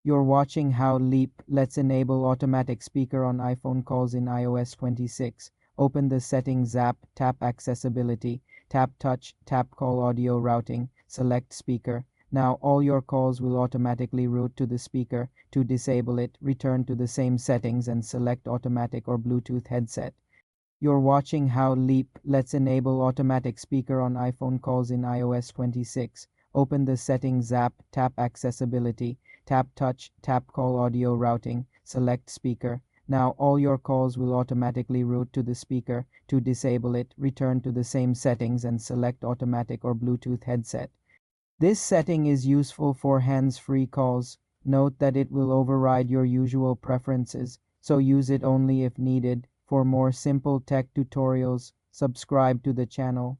You're watching how Leap Let's enable automatic speaker on iPhone calls in iOS 26. Open the Settings app, tap Accessibility, tap Touch, tap Call Audio Routing, select Speaker. Now all your calls will automatically route to the speaker. To disable it, return to the same settings and select Automatic or Bluetooth headset. You're watching how Leap Let's enable automatic speaker on iPhone calls in iOS 26. Open the Settings app, tap Accessibility, tap Touch, tap Call Audio Routing, select Speaker. Now all your calls will automatically route to the speaker. To disable it, return to the same settings and select Automatic or Bluetooth headset. This setting is useful for hands-free calls. Note that it will override your usual preferences, so use it only if needed. For more simple tech tutorials, subscribe to the channel.